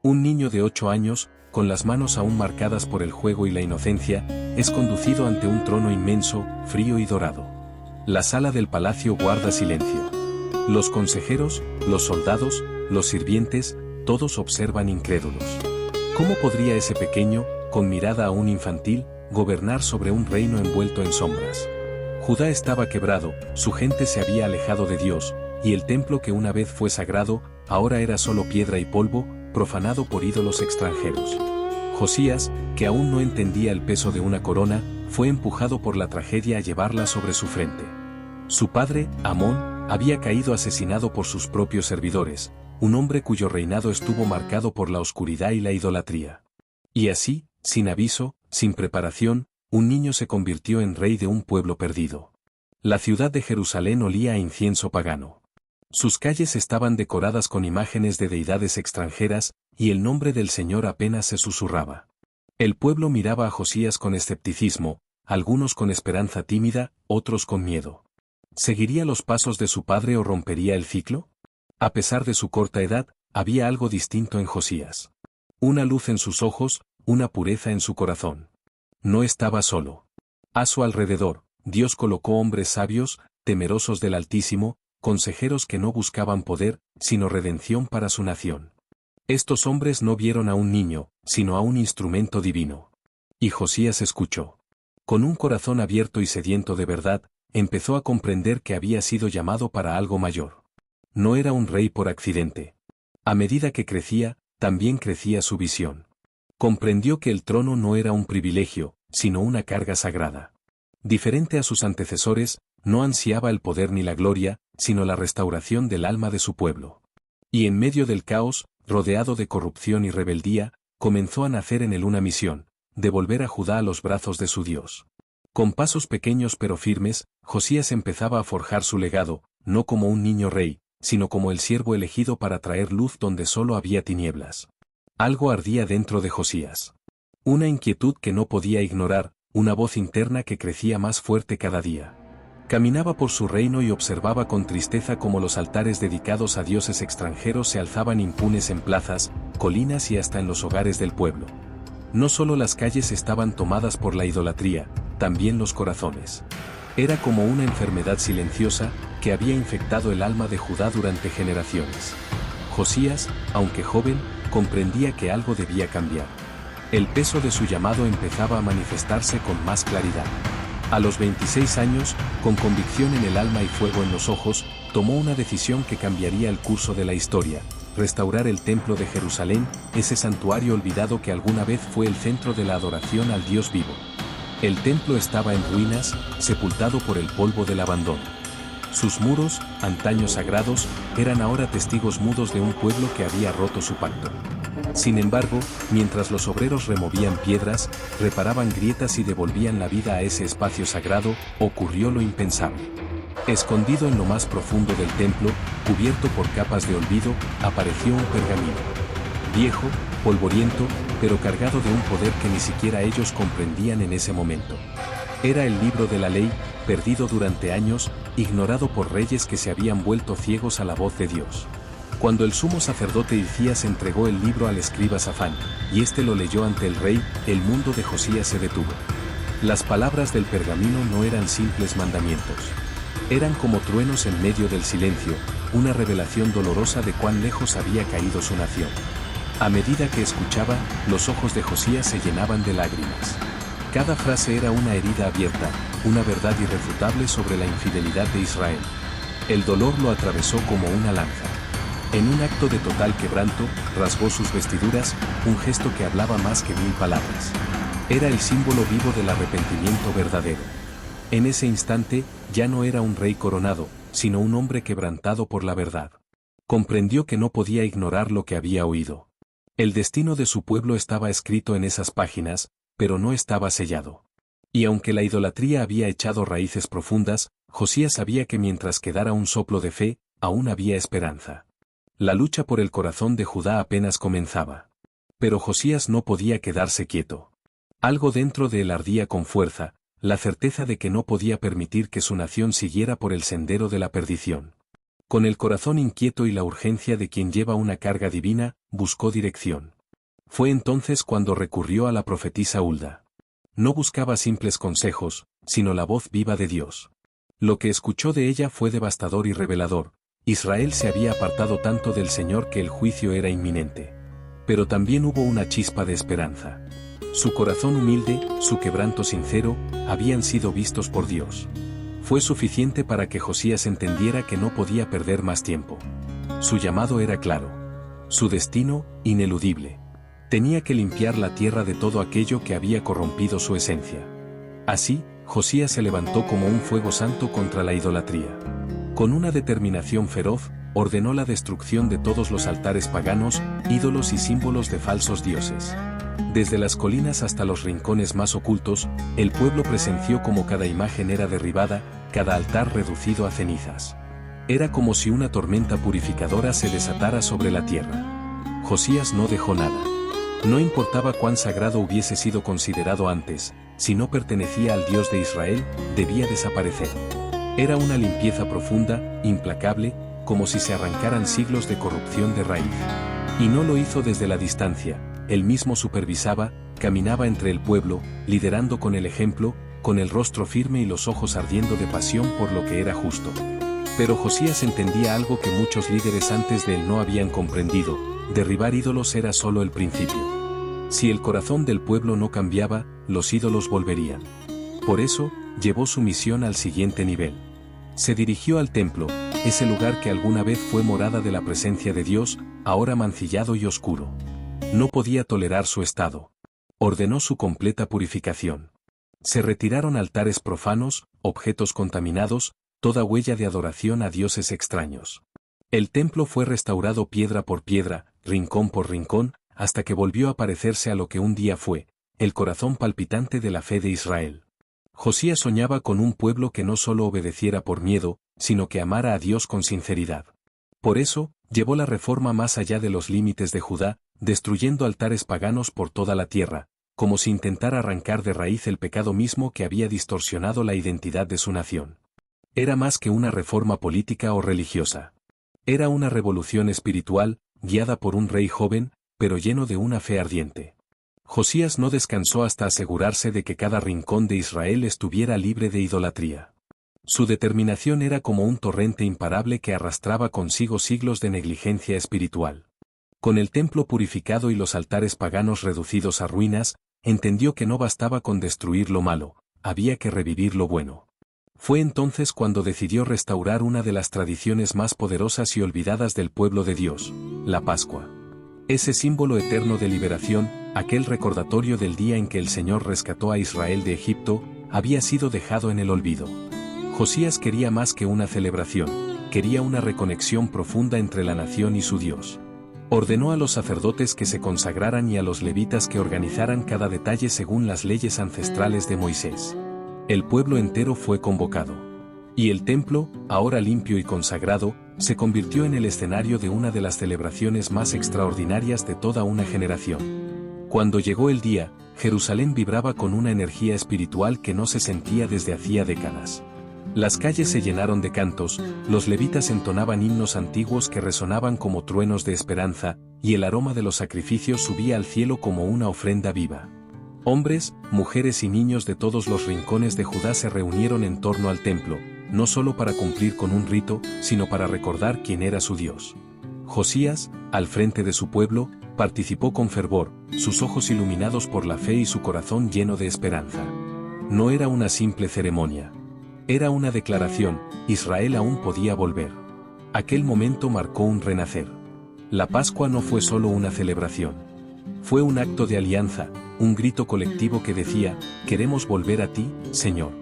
Un niño de 8 años, con las manos aún marcadas por el juego y la inocencia, es conducido ante un trono inmenso, frío y dorado. La sala del palacio guarda silencio. Los consejeros, los soldados, los sirvientes, todos observan incrédulos. ¿Cómo podría ese pequeño, con mirada aún infantil, gobernar sobre un reino envuelto en sombras? Judá estaba quebrado, su gente se había alejado de Dios, y el templo que una vez fue sagrado, ahora era solo piedra y polvo, profanado por ídolos extranjeros. Josías, que aún no entendía el peso de una corona, fue empujado por la tragedia a llevarla sobre su frente. Su padre, Amón, había caído asesinado por sus propios servidores, un hombre cuyo reinado estuvo marcado por la oscuridad y la idolatría. Y así, sin aviso, sin preparación, un niño se convirtió en rey de un pueblo perdido. La ciudad de Jerusalén olía a incienso pagano. Sus calles estaban decoradas con imágenes de deidades extranjeras, y el nombre del Señor apenas se susurraba. El pueblo miraba a Josías con escepticismo, algunos con esperanza tímida, otros con miedo. ¿Seguiría los pasos de su padre o rompería el ciclo? A pesar de su corta edad, había algo distinto en Josías. Una luz en sus ojos, una pureza en su corazón. No estaba solo. A su alrededor, Dios colocó hombres sabios, temerosos del Altísimo, consejeros que no buscaban poder, sino redención para su nación. Estos hombres no vieron a un niño, sino a un instrumento divino. Y Josías escuchó. Con un corazón abierto y sediento de verdad, empezó a comprender que había sido llamado para algo mayor. No era un rey por accidente. A medida que crecía, también crecía su visión. Comprendió que el trono no era un privilegio, sino una carga sagrada. Diferente a sus antecesores, no ansiaba el poder ni la gloria, sino la restauración del alma de su pueblo. Y en medio del caos, rodeado de corrupción y rebeldía, comenzó a nacer en él una misión: devolver a Judá a los brazos de su Dios. Con pasos pequeños pero firmes, Josías empezaba a forjar su legado, no como un niño rey, sino como el siervo elegido para traer luz donde solo había tinieblas. Algo ardía dentro de Josías. Una inquietud que no podía ignorar, una voz interna que crecía más fuerte cada día. Caminaba por su reino y observaba con tristeza cómo los altares dedicados a dioses extranjeros se alzaban impunes en plazas, colinas y hasta en los hogares del pueblo. No solo las calles estaban tomadas por la idolatría, también los corazones. Era como una enfermedad silenciosa que había infectado el alma de Judá durante generaciones. Josías, aunque joven, comprendía que algo debía cambiar. El peso de su llamado empezaba a manifestarse con más claridad. A los 26 años, con convicción en el alma y fuego en los ojos, tomó una decisión que cambiaría el curso de la historia: restaurar el templo de Jerusalén, ese santuario olvidado que alguna vez fue el centro de la adoración al Dios vivo. El templo estaba en ruinas, sepultado por el polvo del abandono. Sus muros, antaño sagrados, eran ahora testigos mudos de un pueblo que había roto su pacto. Sin embargo, mientras los obreros removían piedras, reparaban grietas y devolvían la vida a ese espacio sagrado, ocurrió lo impensable. Escondido en lo más profundo del templo, cubierto por capas de olvido, apareció un pergamino. Viejo, polvoriento, pero cargado de un poder que ni siquiera ellos comprendían en ese momento. Era el libro de la ley, perdido durante años, ignorado por reyes que se habían vuelto ciegos a la voz de Dios. Cuando el sumo sacerdote Hilcías entregó el libro al escriba Safán, y éste lo leyó ante el rey, el mundo de Josías se detuvo. Las palabras del pergamino no eran simples mandamientos. Eran como truenos en medio del silencio, una revelación dolorosa de cuán lejos había caído su nación. A medida que escuchaba, los ojos de Josías se llenaban de lágrimas. Cada frase era una herida abierta, una verdad irrefutable sobre la infidelidad de Israel. El dolor lo atravesó como una lanza. En un acto de total quebranto, rasgó sus vestiduras, un gesto que hablaba más que 1000 palabras. Era el símbolo vivo del arrepentimiento verdadero. En ese instante, ya no era un rey coronado, sino un hombre quebrantado por la verdad. Comprendió que no podía ignorar lo que había oído. El destino de su pueblo estaba escrito en esas páginas, pero no estaba sellado. Y aunque la idolatría había echado raíces profundas, Josías sabía que mientras quedara un soplo de fe, aún había esperanza. La lucha por el corazón de Judá apenas comenzaba. Pero Josías no podía quedarse quieto. Algo dentro de él ardía con fuerza, la certeza de que no podía permitir que su nación siguiera por el sendero de la perdición. Con el corazón inquieto y la urgencia de quien lleva una carga divina, buscó dirección. Fue entonces cuando recurrió a la profetisa Hulda. No buscaba simples consejos, sino la voz viva de Dios. Lo que escuchó de ella fue devastador y revelador. Israel se había apartado tanto del Señor que el juicio era inminente. Pero también hubo una chispa de esperanza. Su corazón humilde, su quebranto sincero, habían sido vistos por Dios. Fue suficiente para que Josías entendiera que no podía perder más tiempo. Su llamado era claro. Su destino, ineludible. Tenía que limpiar la tierra de todo aquello que había corrompido su esencia. Así, Josías se levantó como un fuego santo contra la idolatría. Con una determinación feroz, ordenó la destrucción de todos los altares paganos, ídolos y símbolos de falsos dioses. Desde las colinas hasta los rincones más ocultos, el pueblo presenció cómo cada imagen era derribada, cada altar reducido a cenizas. Era como si una tormenta purificadora se desatara sobre la tierra. Josías no dejó nada. No importaba cuán sagrado hubiese sido considerado antes, si no pertenecía al Dios de Israel, debía desaparecer. Era una limpieza profunda, implacable, como si se arrancaran siglos de corrupción de raíz. Y no lo hizo desde la distancia, él mismo supervisaba, caminaba entre el pueblo, liderando con el ejemplo, con el rostro firme y los ojos ardiendo de pasión por lo que era justo. Pero Josías entendía algo que muchos líderes antes de él no habían comprendido: derribar ídolos era solo el principio. Si el corazón del pueblo no cambiaba, los ídolos volverían. Por eso, llevó su misión al siguiente nivel. Se dirigió al templo, ese lugar que alguna vez fue morada de la presencia de Dios, ahora mancillado y oscuro. No podía tolerar su estado. Ordenó su completa purificación. Se retiraron altares profanos, objetos contaminados, toda huella de adoración a dioses extraños. El templo fue restaurado piedra por piedra, rincón por rincón, hasta que volvió a parecerse a lo que un día fue, el corazón palpitante de la fe de Israel. Josías soñaba con un pueblo que no solo obedeciera por miedo, sino que amara a Dios con sinceridad. Por eso, llevó la reforma más allá de los límites de Judá, destruyendo altares paganos por toda la tierra, como si intentara arrancar de raíz el pecado mismo que había distorsionado la identidad de su nación. Era más que una reforma política o religiosa. Era una revolución espiritual, guiada por un rey joven, pero lleno de una fe ardiente. Josías no descansó hasta asegurarse de que cada rincón de Israel estuviera libre de idolatría. Su determinación era como un torrente imparable que arrastraba consigo siglos de negligencia espiritual. Con el templo purificado y los altares paganos reducidos a ruinas, entendió que no bastaba con destruir lo malo, había que revivir lo bueno. Fue entonces cuando decidió restaurar una de las tradiciones más poderosas y olvidadas del pueblo de Dios, la Pascua. Ese símbolo eterno de liberación, aquel recordatorio del día en que el Señor rescató a Israel de Egipto, había sido dejado en el olvido. Josías quería más que una celebración, quería una reconexión profunda entre la nación y su Dios. Ordenó a los sacerdotes que se consagraran y a los levitas que organizaran cada detalle según las leyes ancestrales de Moisés. El pueblo entero fue convocado. Y el templo, ahora limpio y consagrado, se convirtió en el escenario de una de las celebraciones más extraordinarias de toda una generación. Cuando llegó el día, Jerusalén vibraba con una energía espiritual que no se sentía desde hacía décadas. Las calles se llenaron de cantos, los levitas entonaban himnos antiguos que resonaban como truenos de esperanza, y el aroma de los sacrificios subía al cielo como una ofrenda viva. Hombres, mujeres y niños de todos los rincones de Judá se reunieron en torno al templo, no solo para cumplir con un rito, sino para recordar quién era su Dios. Josías, al frente de su pueblo, participó con fervor, sus ojos iluminados por la fe y su corazón lleno de esperanza. No era una simple ceremonia. Era una declaración: Israel aún podía volver. Aquel momento marcó un renacer. La Pascua no fue solo una celebración. Fue un acto de alianza, un grito colectivo que decía: queremos volver a ti, Señor.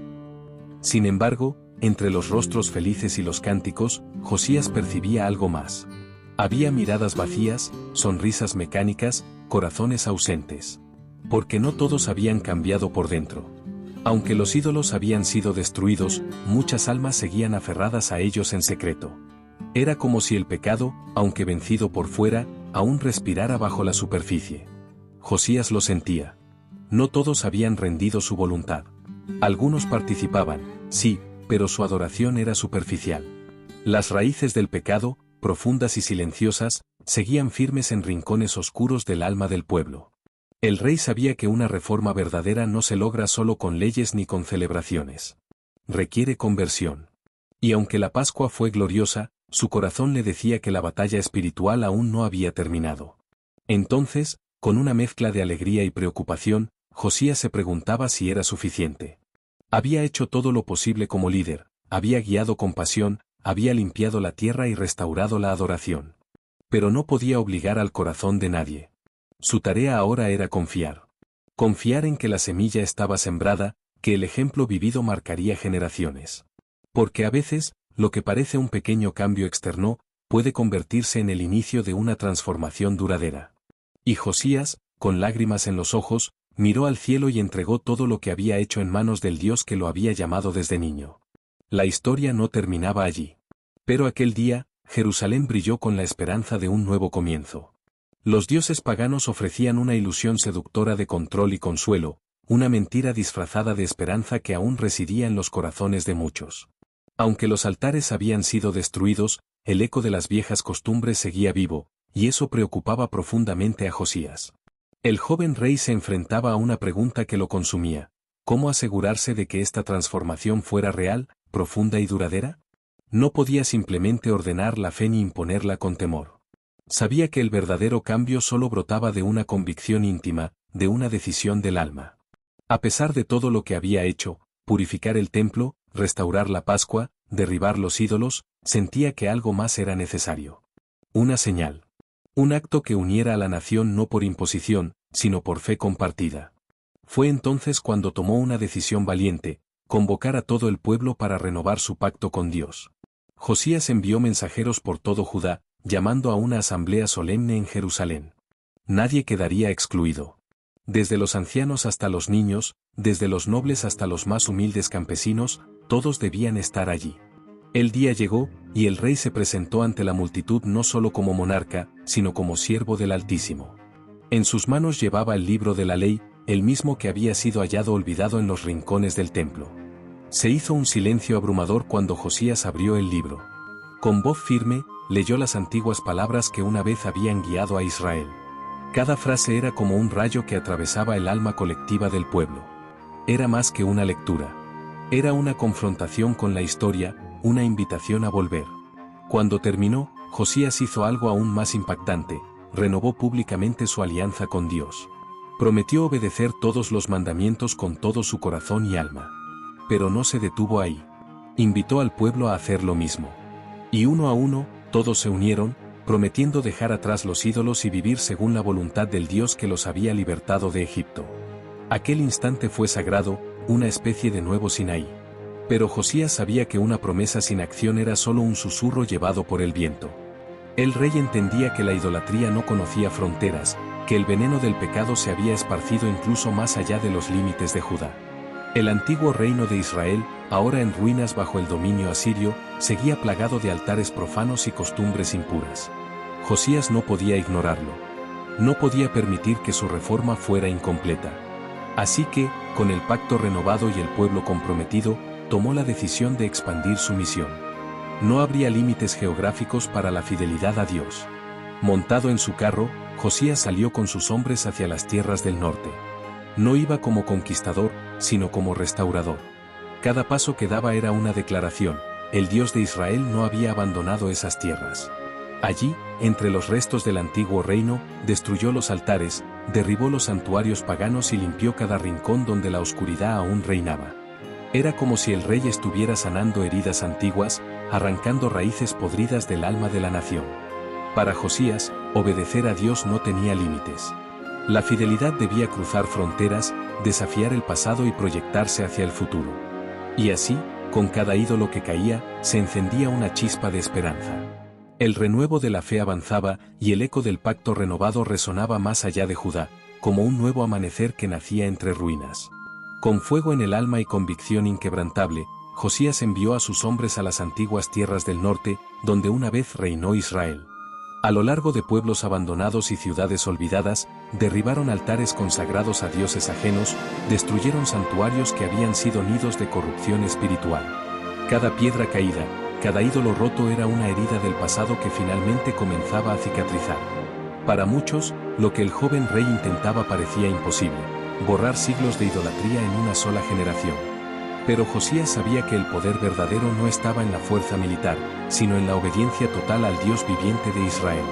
Sin embargo, entre los rostros felices y los cánticos, Josías percibía algo más. Había miradas vacías, sonrisas mecánicas, corazones ausentes. Porque no todos habían cambiado por dentro. Aunque los ídolos habían sido destruidos, muchas almas seguían aferradas a ellos en secreto. Era como si el pecado, aunque vencido por fuera, aún respirara bajo la superficie. Josías lo sentía. No todos habían rendido su voluntad. Algunos participaban, sí, pero su adoración era superficial. Las raíces del pecado, profundas y silenciosas, seguían firmes en rincones oscuros del alma del pueblo. El rey sabía que una reforma verdadera no se logra solo con leyes ni con celebraciones. Requiere conversión. Y aunque la Pascua fue gloriosa, su corazón le decía que la batalla espiritual aún no había terminado. Entonces, con una mezcla de alegría y preocupación, Josías se preguntaba si era suficiente. Había hecho todo lo posible como líder, había guiado con pasión, había limpiado la tierra y restaurado la adoración. Pero no podía obligar al corazón de nadie. Su tarea ahora era confiar. Confiar en que la semilla estaba sembrada, que el ejemplo vivido marcaría generaciones. Porque a veces, lo que parece un pequeño cambio externo, puede convertirse en el inicio de una transformación duradera. Y Josías, con lágrimas en los ojos, miró al cielo y entregó todo lo que había hecho en manos del Dios que lo había llamado desde niño. La historia no terminaba allí. Pero aquel día, Jerusalén brilló con la esperanza de un nuevo comienzo. Los dioses paganos ofrecían una ilusión seductora de control y consuelo, una mentira disfrazada de esperanza que aún residía en los corazones de muchos. Aunque los altares habían sido destruidos, el eco de las viejas costumbres seguía vivo, y eso preocupaba profundamente a Josías. El joven rey se enfrentaba a una pregunta que lo consumía: ¿cómo asegurarse de que esta transformación fuera real, profunda y duradera? No podía simplemente ordenar la fe ni imponerla con temor. Sabía que el verdadero cambio solo brotaba de una convicción íntima, de una decisión del alma. A pesar de todo lo que había hecho, purificar el templo, restaurar la Pascua, derribar los ídolos, sentía que algo más era necesario. Una señal. Un acto que uniera a la nación no por imposición, sino por fe compartida. Fue entonces cuando tomó una decisión valiente: convocar a todo el pueblo para renovar su pacto con Dios. Josías envió mensajeros por todo Judá, llamando a una asamblea solemne en Jerusalén. Nadie quedaría excluido. Desde los ancianos hasta los niños, desde los nobles hasta los más humildes campesinos, todos debían estar allí. El día llegó, y el rey se presentó ante la multitud no solo como monarca, sino como siervo del Altísimo. En sus manos llevaba el libro de la ley, el mismo que había sido hallado olvidado en los rincones del templo. Se hizo un silencio abrumador cuando Josías abrió el libro. Con voz firme, leyó las antiguas palabras que una vez habían guiado a Israel. Cada frase era como un rayo que atravesaba el alma colectiva del pueblo. Era más que una lectura. Era una confrontación con la historia, una invitación a volver. Cuando terminó, Josías hizo algo aún más impactante: renovó públicamente su alianza con Dios. Prometió obedecer todos los mandamientos con todo su corazón y alma. Pero no se detuvo ahí. Invitó al pueblo a hacer lo mismo. Y uno a uno, todos se unieron, prometiendo dejar atrás los ídolos y vivir según la voluntad del Dios que los había libertado de Egipto. Aquel instante fue sagrado, una especie de nuevo Sinaí. Pero Josías sabía que una promesa sin acción era solo un susurro llevado por el viento. El rey entendía que la idolatría no conocía fronteras, que el veneno del pecado se había esparcido incluso más allá de los límites de Judá. El antiguo reino de Israel, ahora en ruinas bajo el dominio asirio, seguía plagado de altares profanos y costumbres impuras. Josías no podía ignorarlo. No podía permitir que su reforma fuera incompleta. Así que, con el pacto renovado y el pueblo comprometido, tomó la decisión de expandir su misión. No habría límites geográficos para la fidelidad a Dios. Montado en su carro, Josías salió con sus hombres hacia las tierras del norte. No iba como conquistador, sino como restaurador. Cada paso que daba era una declaración: el Dios de Israel no había abandonado esas tierras. Allí, entre los restos del antiguo reino, destruyó los altares, derribó los santuarios paganos y limpió cada rincón donde la oscuridad aún reinaba. Era como si el rey estuviera sanando heridas antiguas, arrancando raíces podridas del alma de la nación. Para Josías, obedecer a Dios no tenía límites. La fidelidad debía cruzar fronteras, desafiar el pasado y proyectarse hacia el futuro. Y así, con cada ídolo que caía, se encendía una chispa de esperanza. El renuevo de la fe avanzaba, y el eco del pacto renovado resonaba más allá de Judá, como un nuevo amanecer que nacía entre ruinas. Con fuego en el alma y convicción inquebrantable, Josías envió a sus hombres a las antiguas tierras del norte, donde una vez reinó Israel. A lo largo de pueblos abandonados y ciudades olvidadas, derribaron altares consagrados a dioses ajenos, destruyeron santuarios que habían sido nidos de corrupción espiritual. Cada piedra caída, Cada ídolo roto era una herida del pasado que finalmente comenzaba a cicatrizar. Para muchos, lo que el joven rey intentaba parecía imposible, borrar siglos de idolatría en una sola generación. Pero Josías sabía que el poder verdadero no estaba en la fuerza militar, sino en la obediencia total al Dios viviente de Israel.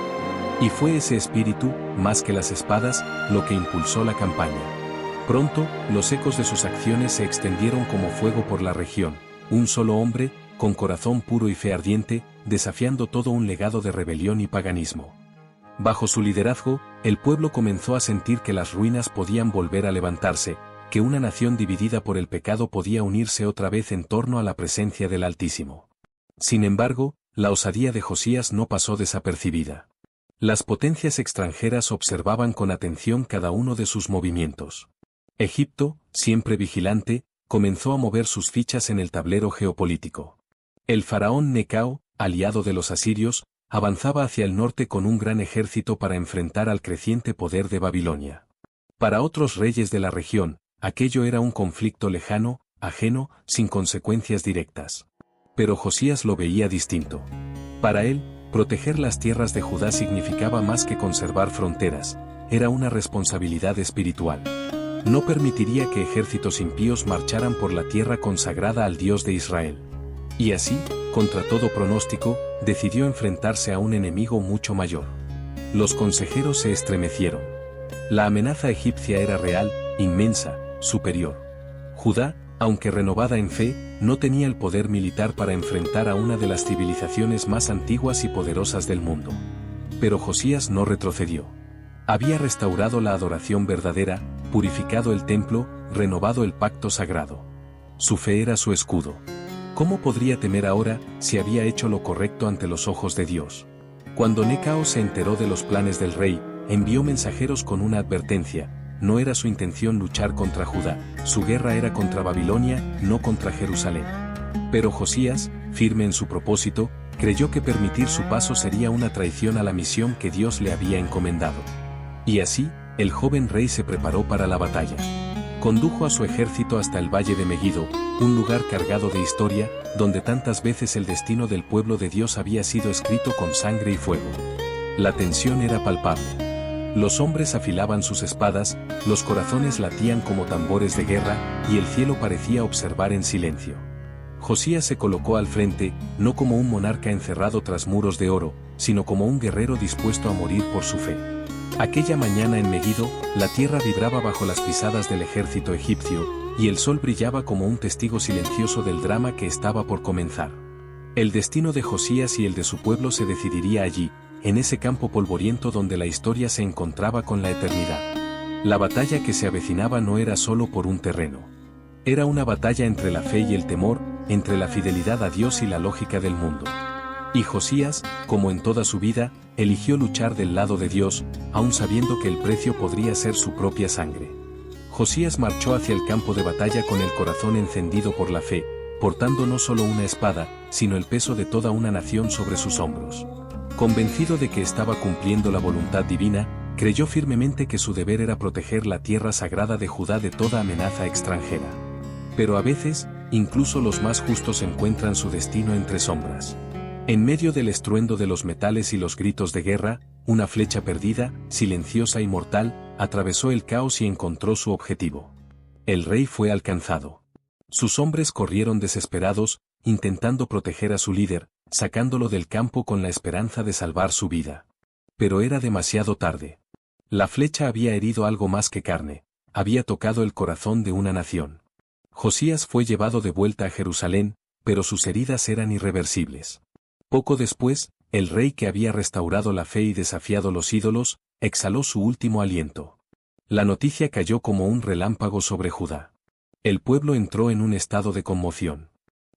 Y fue ese espíritu, más que las espadas, lo que impulsó la campaña. Pronto, los ecos de sus acciones se extendieron como fuego por la región. Un solo hombre, con corazón puro y fe ardiente, desafiando todo un legado de rebelión y paganismo. Bajo su liderazgo, el pueblo comenzó a sentir que las ruinas podían volver a levantarse, que una nación dividida por el pecado podía unirse otra vez en torno a la presencia del Altísimo. Sin embargo, la osadía de Josías no pasó desapercibida. Las potencias extranjeras observaban con atención cada uno de sus movimientos. Egipto, siempre vigilante, comenzó a mover sus fichas en el tablero geopolítico. El faraón Necao, aliado de los asirios, avanzaba hacia el norte con un gran ejército para enfrentar al creciente poder de Babilonia. Para otros reyes de la región, aquello era un conflicto lejano, ajeno, sin consecuencias directas. Pero Josías lo veía distinto. Para él, proteger las tierras de Judá significaba más que conservar fronteras, era una responsabilidad espiritual. No permitiría que ejércitos impíos marcharan por la tierra consagrada al Dios de Israel. Y así, contra todo pronóstico, decidió enfrentarse a un enemigo mucho mayor. Los consejeros se estremecieron. La amenaza egipcia era real, inmensa, superior. Judá, aunque renovada en fe, no tenía el poder militar para enfrentar a una de las civilizaciones más antiguas y poderosas del mundo. Pero Josías no retrocedió. Había restaurado la adoración verdadera, purificado el templo, renovado el pacto sagrado. Su fe era su escudo. ¿Cómo podría temer ahora, si había hecho lo correcto ante los ojos de Dios? Cuando Necao se enteró de los planes del rey, envió mensajeros con una advertencia: no era su intención luchar contra Judá, su guerra era contra Babilonia, no contra Jerusalén. Pero Josías, firme en su propósito, creyó que permitir su paso sería una traición a la misión que Dios le había encomendado. Y así, el joven rey se preparó para la batalla. Condujo a su ejército hasta el valle de Megido, un lugar cargado de historia, donde tantas veces el destino del pueblo de Dios había sido escrito con sangre y fuego. La tensión era palpable. Los hombres afilaban sus espadas, los corazones latían como tambores de guerra, y el cielo parecía observar en silencio. Josías se colocó al frente, no como un monarca encerrado tras muros de oro, sino como un guerrero dispuesto a morir por su fe. Aquella mañana en Megido, la tierra vibraba bajo las pisadas del ejército egipcio, y el sol brillaba como un testigo silencioso del drama que estaba por comenzar. El destino de Josías y el de su pueblo se decidiría allí, en ese campo polvoriento donde la historia se encontraba con la eternidad. La batalla que se avecinaba no era solo por un terreno. Era una batalla entre la fe y el temor, entre la fidelidad a Dios y la lógica del mundo. Y Josías, como en toda su vida, eligió luchar del lado de Dios, aun sabiendo que el precio podría ser su propia sangre. Josías marchó hacia el campo de batalla con el corazón encendido por la fe, portando no solo una espada, sino el peso de toda una nación sobre sus hombros. Convencido de que estaba cumpliendo la voluntad divina, creyó firmemente que su deber era proteger la tierra sagrada de Judá de toda amenaza extranjera. Pero a veces, incluso los más justos encuentran su destino entre sombras. En medio del estruendo de los metales y los gritos de guerra, una flecha perdida, silenciosa y mortal, atravesó el caos y encontró su objetivo. El rey fue alcanzado. Sus hombres corrieron desesperados, intentando proteger a su líder, sacándolo del campo con la esperanza de salvar su vida. Pero era demasiado tarde. La flecha había herido algo más que carne, había tocado el corazón de una nación. Josías fue llevado de vuelta a Jerusalén, pero sus heridas eran irreversibles. Poco después, el rey que había restaurado la fe y desafiado los ídolos, exhaló su último aliento. La noticia cayó como un relámpago sobre Judá. El pueblo entró en un estado de conmoción.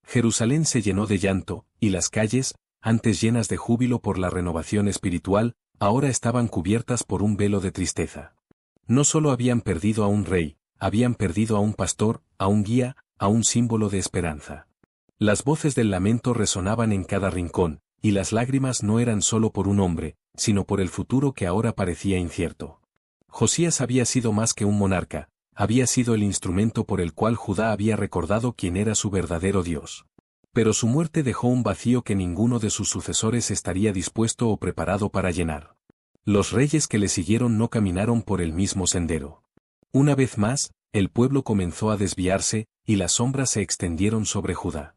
Jerusalén se llenó de llanto, y las calles, antes llenas de júbilo por la renovación espiritual, ahora estaban cubiertas por un velo de tristeza. No solo habían perdido a un rey, habían perdido a un pastor, a un guía, a un símbolo de esperanza. Las voces del lamento resonaban en cada rincón, y las lágrimas no eran solo por un hombre, sino por el futuro que ahora parecía incierto. Josías había sido más que un monarca, había sido el instrumento por el cual Judá había recordado quién era su verdadero Dios. Pero su muerte dejó un vacío que ninguno de sus sucesores estaría dispuesto o preparado para llenar. Los reyes que le siguieron no caminaron por el mismo sendero. Una vez más, el pueblo comenzó a desviarse, y las sombras se extendieron sobre Judá.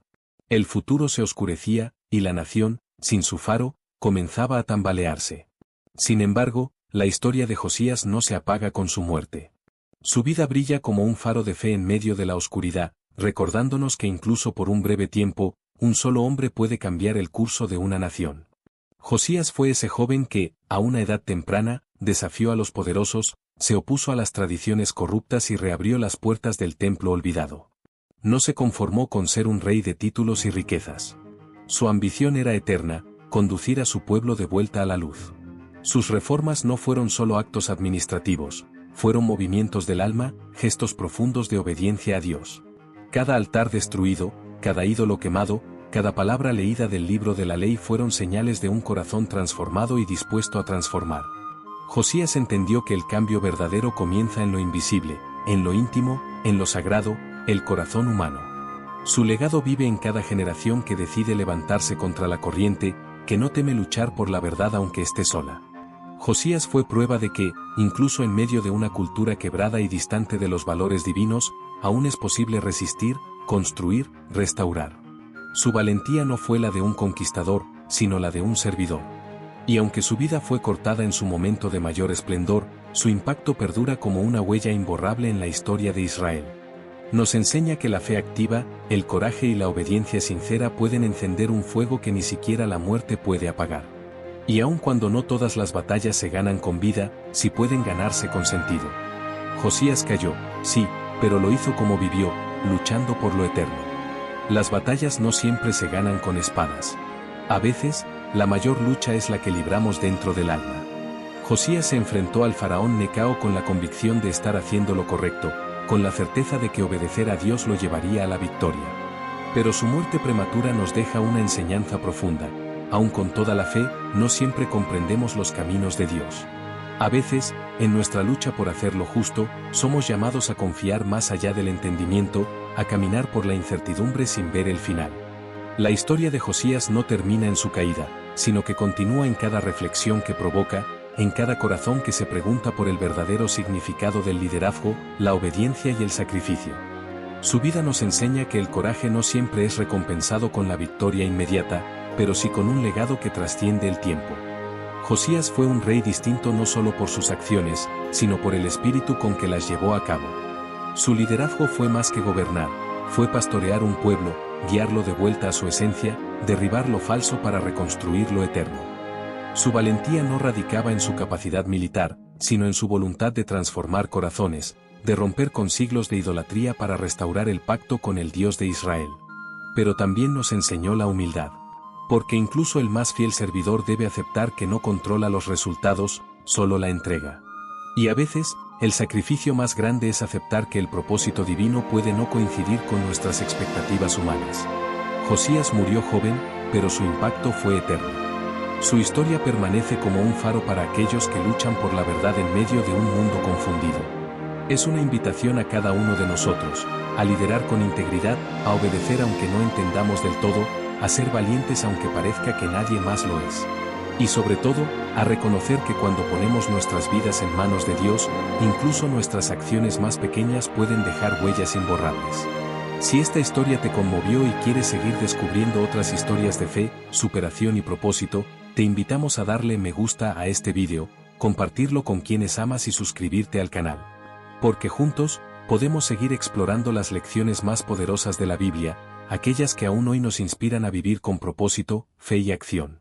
El futuro se oscurecía, y la nación, sin su faro, comenzaba a tambalearse. Sin embargo, la historia de Josías no se apaga con su muerte. Su vida brilla como un faro de fe en medio de la oscuridad, recordándonos que incluso por un breve tiempo, un solo hombre puede cambiar el curso de una nación. Josías fue ese joven que, a una edad temprana, desafió a los poderosos, se opuso a las tradiciones corruptas y reabrió las puertas del templo olvidado. No se conformó con ser un rey de títulos y riquezas. Su ambición era eterna, conducir a su pueblo de vuelta a la luz. Sus reformas no fueron solo actos administrativos, fueron movimientos del alma, gestos profundos de obediencia a Dios. Cada altar destruido, cada ídolo quemado, cada palabra leída del libro de la ley fueron señales de un corazón transformado y dispuesto a transformar. Josías entendió que el cambio verdadero comienza en lo invisible, en lo íntimo, en lo sagrado, el corazón humano. Su legado vive en cada generación que decide levantarse contra la corriente, que no teme luchar por la verdad aunque esté sola. Josías fue prueba de que, incluso en medio de una cultura quebrada y distante de los valores divinos, aún es posible resistir, construir, restaurar. Su valentía no fue la de un conquistador, sino la de un servidor. Y aunque su vida fue cortada en su momento de mayor esplendor, su impacto perdura como una huella imborrable en la historia de Israel. Nos enseña que la fe activa, el coraje y la obediencia sincera pueden encender un fuego que ni siquiera la muerte puede apagar. Y aun cuando no todas las batallas se ganan con vida, sí pueden ganarse con sentido. Josías cayó, sí, pero lo hizo como vivió, luchando por lo eterno. Las batallas no siempre se ganan con espadas. A veces, la mayor lucha es la que libramos dentro del alma. Josías se enfrentó al faraón Necao con la convicción de estar haciendo lo correcto, con la certeza de que obedecer a Dios lo llevaría a la victoria. Pero su muerte prematura nos deja una enseñanza profunda. Aun con toda la fe, no siempre comprendemos los caminos de Dios. A veces, en nuestra lucha por hacer lo justo, somos llamados a confiar más allá del entendimiento, a caminar por la incertidumbre sin ver el final. La historia de Josías no termina en su caída, sino que continúa en cada reflexión que provoca, en cada corazón que se pregunta por el verdadero significado del liderazgo, la obediencia y el sacrificio. Su vida nos enseña que el coraje no siempre es recompensado con la victoria inmediata, pero sí con un legado que trasciende el tiempo. Josías fue un rey distinto no solo por sus acciones, sino por el espíritu con que las llevó a cabo. Su liderazgo fue más que gobernar, fue pastorear un pueblo, guiarlo de vuelta a su esencia, derribar lo falso para reconstruir lo eterno. Su valentía no radicaba en su capacidad militar, sino en su voluntad de transformar corazones, de romper con siglos de idolatría para restaurar el pacto con el Dios de Israel. Pero también nos enseñó la humildad. Porque incluso el más fiel servidor debe aceptar que no controla los resultados, solo la entrega. Y a veces, el sacrificio más grande es aceptar que el propósito divino puede no coincidir con nuestras expectativas humanas. Josías murió joven, pero su impacto fue eterno. Su historia permanece como un faro para aquellos que luchan por la verdad en medio de un mundo confundido. Es una invitación a cada uno de nosotros, a liderar con integridad, a obedecer aunque no entendamos del todo, a ser valientes aunque parezca que nadie más lo es. Y sobre todo, a reconocer que cuando ponemos nuestras vidas en manos de Dios, incluso nuestras acciones más pequeñas pueden dejar huellas imborrables. Si esta historia te conmovió y quieres seguir descubriendo otras historias de fe, superación y propósito, te invitamos a darle me gusta a este vídeo, compartirlo con quienes amas y suscribirte al canal. Porque juntos, podemos seguir explorando las lecciones más poderosas de la Biblia, aquellas que aún hoy nos inspiran a vivir con propósito, fe y acción.